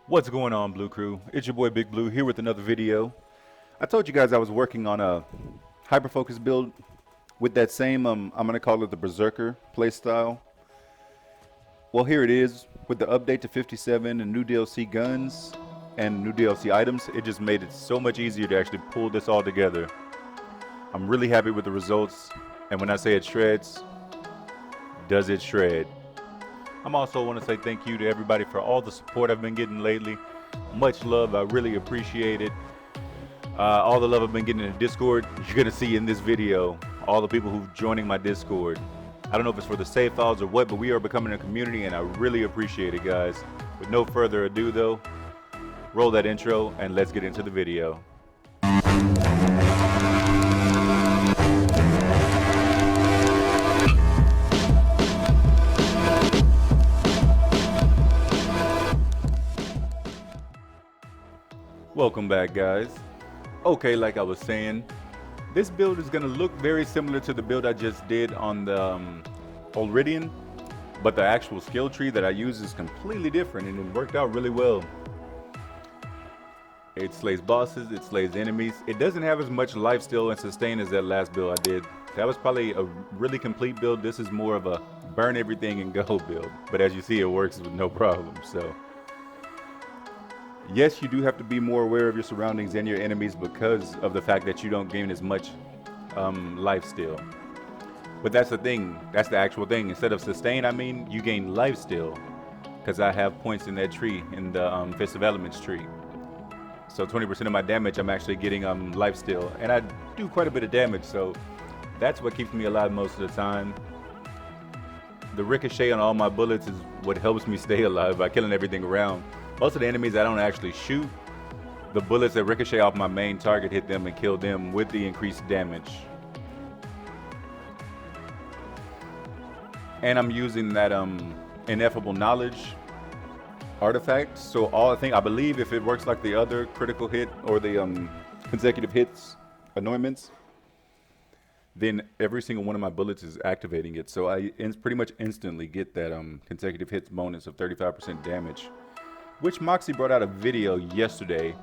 What's going on, Blue Crew? It's your boy Big Blue here with another video. I told you guys I was working on a HYPERFOCUS build with that same, I'm going to call it the berserker playstyle. Well, here it is with the update to 57 and new DLC guns and new DLC items. It just made it so much easier to actually pull this all together. I'm really happy with the results, and when I say it shreds, does it shred? I'm also want to say thank you to everybody for all the support I've been getting lately. Much love, I really appreciate it. All the love I've been getting in the Discord, you're gonna see in this video. All the people who've joining my Discord. I don't know if it's for the save files or what, but we are becoming a community, and I really appreciate it, guys. With no further ado, though, roll that intro and let's get into the video. Welcome back, guys. Okay, like I was saying, this build is going to look very similar to the build I just did on the Olridian, but the actual skill tree that I use is completely different, and it worked out really well. It slays bosses, it slays enemies. It doesn't have as much lifesteal and sustain as that last build I did. That was probably a really complete build. This is more of a burn everything and go build, but as you see, it works with no problem. So yes, you do have to be more aware of your surroundings and your enemies because of the fact that you don't gain as much life steal. But that's the thing, that's the actual thing. Instead of sustain, I mean, you gain life steal because I have points in that tree, in the Fist of Elements tree. So 20% of my damage, I'm actually getting life steal, and I do quite a bit of damage, so that's what keeps me alive most of the time. The ricochet on all my bullets is what helps me stay alive by killing everything around. Most of the enemies I don't actually shoot. The bullets that ricochet off my main target hit them and kill them with the increased damage. And I'm using that ineffable knowledge artifact. So I believe if it works like the other critical hit or the consecutive hits anointments, then every single one of my bullets is activating it. So I pretty much instantly get that consecutive hits bonus of 35% damage. Which Moxie brought out a video yesterday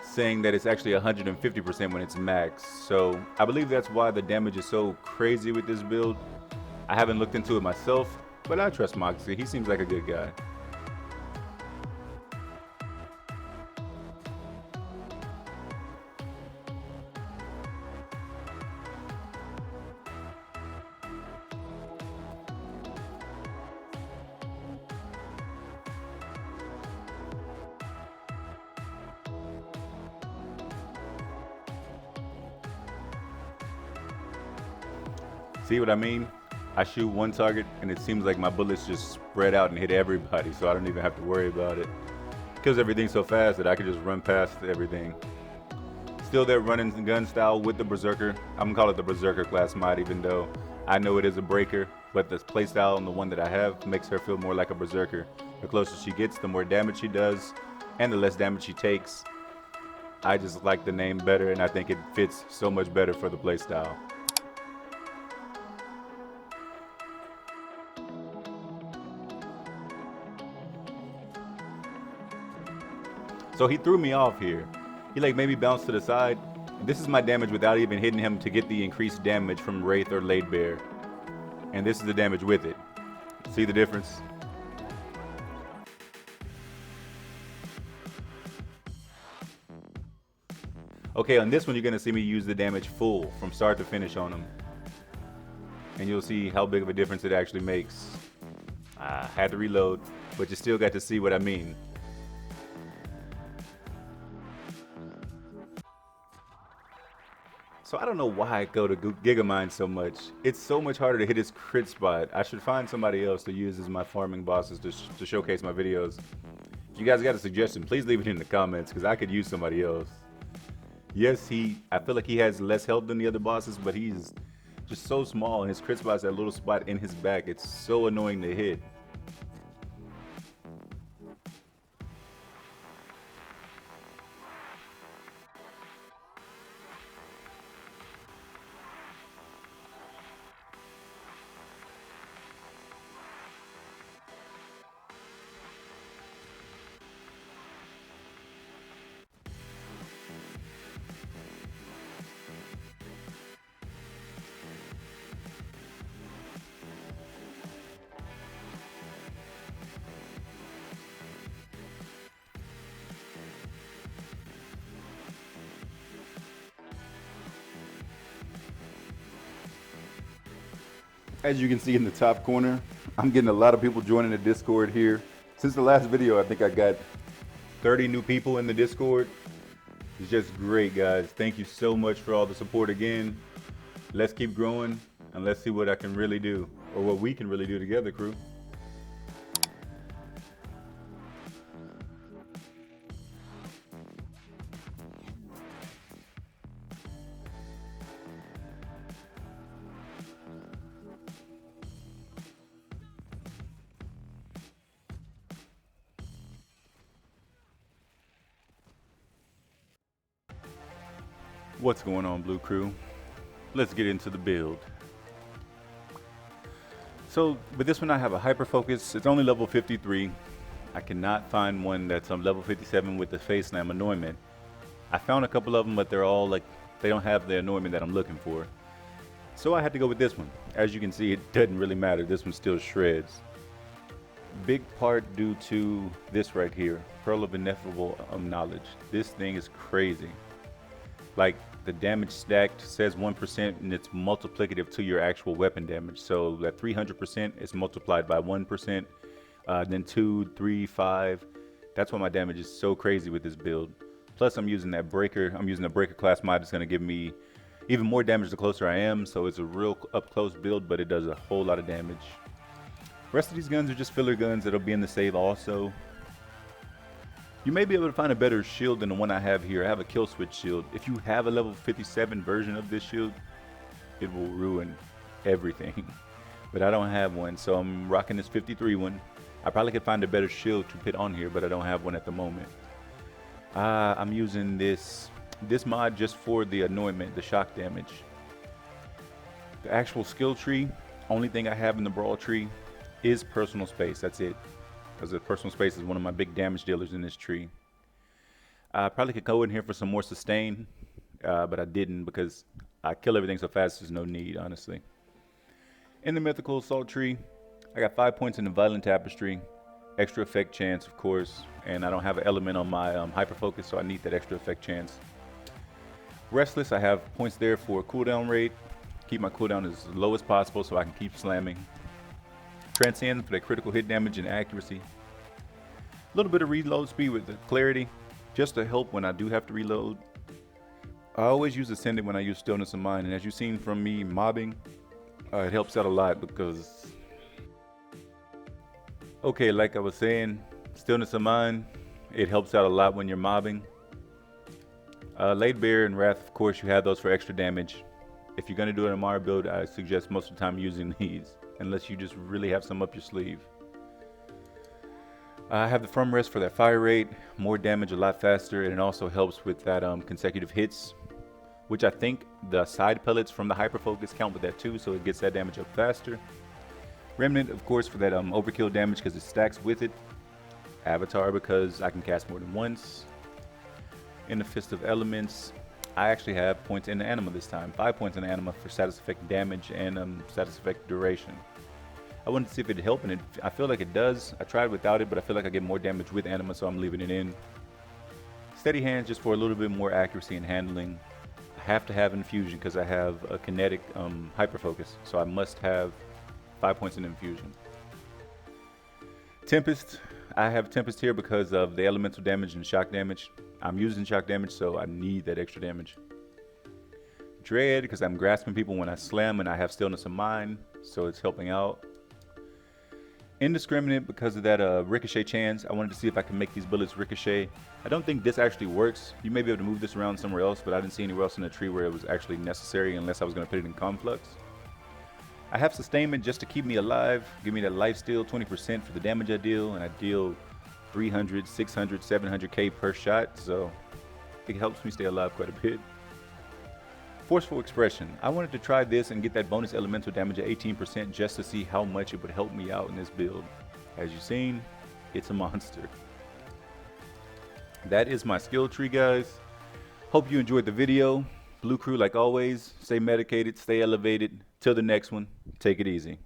saying that it's actually 150% when it's max. So I believe that's why the damage is so crazy with this build. I haven't looked into it myself, but I trust Moxie. He seems like a good guy. See what I mean? I shoot one target and it seems like my bullets just spread out and hit everybody, so I don't even have to worry about it. Kills everything so fast that I can just run past everything. Still that running gun style with the berserker. I'm gonna call it the berserker class mod, even though I know it is a breaker, but the playstyle on the one that I have makes her feel more like a berserker. The closer she gets, the more damage she does, and the less damage she takes. I just like the name better, and I think it fits so much better for the playstyle. So he threw me off here. He like maybe bounced to the side. This is my damage without even hitting him to get the increased damage from Wraith or Laid Bear. And this is the damage with it. See the difference? Okay, on this one you're gonna see me use the damage full from start to finish on him. And you'll see how big of a difference it actually makes. I had to reload, but you still got to see what I mean. So I don't know why I go to Gigamine so much. It's so much harder to hit his crit spot. I should find somebody else to use as my farming bosses to showcase my videos. If you guys got a suggestion, please leave it in the comments because I could use somebody else. Yes, I feel like he has less health than the other bosses, but he's just so small and his crit spot's that little spot in his back. It's so annoying to hit. As you can see in the top corner, I'm getting a lot of people joining the Discord here. Since the last video, I think I got 30 new people in the Discord. It's just great, guys. Thank you so much for all the support again. Let's keep growing and let's see what I can really do, or what we can really do together, crew. What's going on, Blue Crew? Let's get into the build. So with this one I have a HYPERFOCUS. It's only level 53. I cannot find one that's on level 57 with the face slam anointment. I found a couple of them, but they're all like, they don't have the anointment that I'm looking for. So I had to go with this one. As you can see, it doesn't really matter. This one still shreds. Big part due to this right here, Pearl of Ineffable Knowledge. This thing is crazy. Like, the damage stacked says 1% and it's multiplicative to your actual weapon damage. So that 300% is multiplied by 1%, then 2, 3, 5. That's why my damage is so crazy with this build. Plus I'm using that breaker. I'm using a breaker class mod that's going to give me even more damage the closer I am. So it's a real up close build, but it does a whole lot of damage. The rest of these guns are just filler guns that'll be in the save also. You may be able to find a better shield than the one I have here. I have a kill switch shield. If you have a level 57 version of this shield, it will ruin everything. But I don't have one, so I'm rocking this 53 one. I probably could find a better shield to put on here, but I don't have one at the moment. I'm using this mod just for the anointment, the shock damage. The actual skill tree, only thing I have in the brawl tree is personal space. That's it. Because the personal space is one of my big damage dealers in this tree. I probably could go in here for some more sustain, but I didn't because I kill everything so fast there's no need, honestly. In the mythical assault tree, I got 5 points in the violent tapestry, extra effect chance, of course, and I don't have an element on my HYPERFOCUS, so I need that extra effect chance. Restless, I have points there for cooldown rate, keep my cooldown as low as possible so I can keep slamming. Transcend for that critical hit damage and accuracy. A little bit of reload speed with the clarity, just to help when I do have to reload. I always use Ascendant when I use Stillness of Mind, and as you've seen from me mobbing, it helps out a lot because... Okay, like I was saying, Stillness of Mind, it helps out a lot when you're mobbing. Laid Bear and Wrath, of course, you have those for extra damage. If you're going to do an Amara build, I suggest most of the time using these, unless you just really have some up your sleeve. I have the firm rest for that fire rate, more damage a lot faster, and it also helps with that consecutive hits, which I think the side pellets from the HYPERFOCUS count with that too, so it gets that damage up faster. Remnant, of course, for that overkill damage because it stacks with it. Avatar because I can cast more than once. In the Fist of Elements, I actually have points in the Anima this time. 5 points in the Anima for status effect damage and status effect duration. I wanted to see if it'd help, and I feel like it does. I tried without it, but I feel like I get more damage with Anima, so I'm leaving it in. Steady Hands just for a little bit more accuracy and handling. I have to have Infusion because I have a kinetic HYPERFOCUS, so I must have 5 points in Infusion. Tempest, I have Tempest here because of the elemental damage and shock damage. I'm using shock damage, so I need that extra damage. Dread, because I'm grasping people when I slam and I have Stillness of Mind, so it's helping out. Indiscriminate, because of that ricochet chance. I wanted to see if I can make these bullets ricochet. I don't think this actually works. You may be able to move this around somewhere else, but I didn't see anywhere else in the tree where it was actually necessary unless I was going to put it in Conflux. I have Sustainment just to keep me alive, give me that life steal 20% for the damage I deal, and I deal 300, 600, 700k per shot, so it helps me stay alive quite a bit. Forceful Expression. I wanted to try this and get that bonus elemental damage at 18% just to see how much it would help me out in this build. As you've seen, it's a monster. That is my skill tree, guys. Hope you enjoyed the video. Blue Crew, like always, stay medicated, stay elevated. Till the next one, take it easy.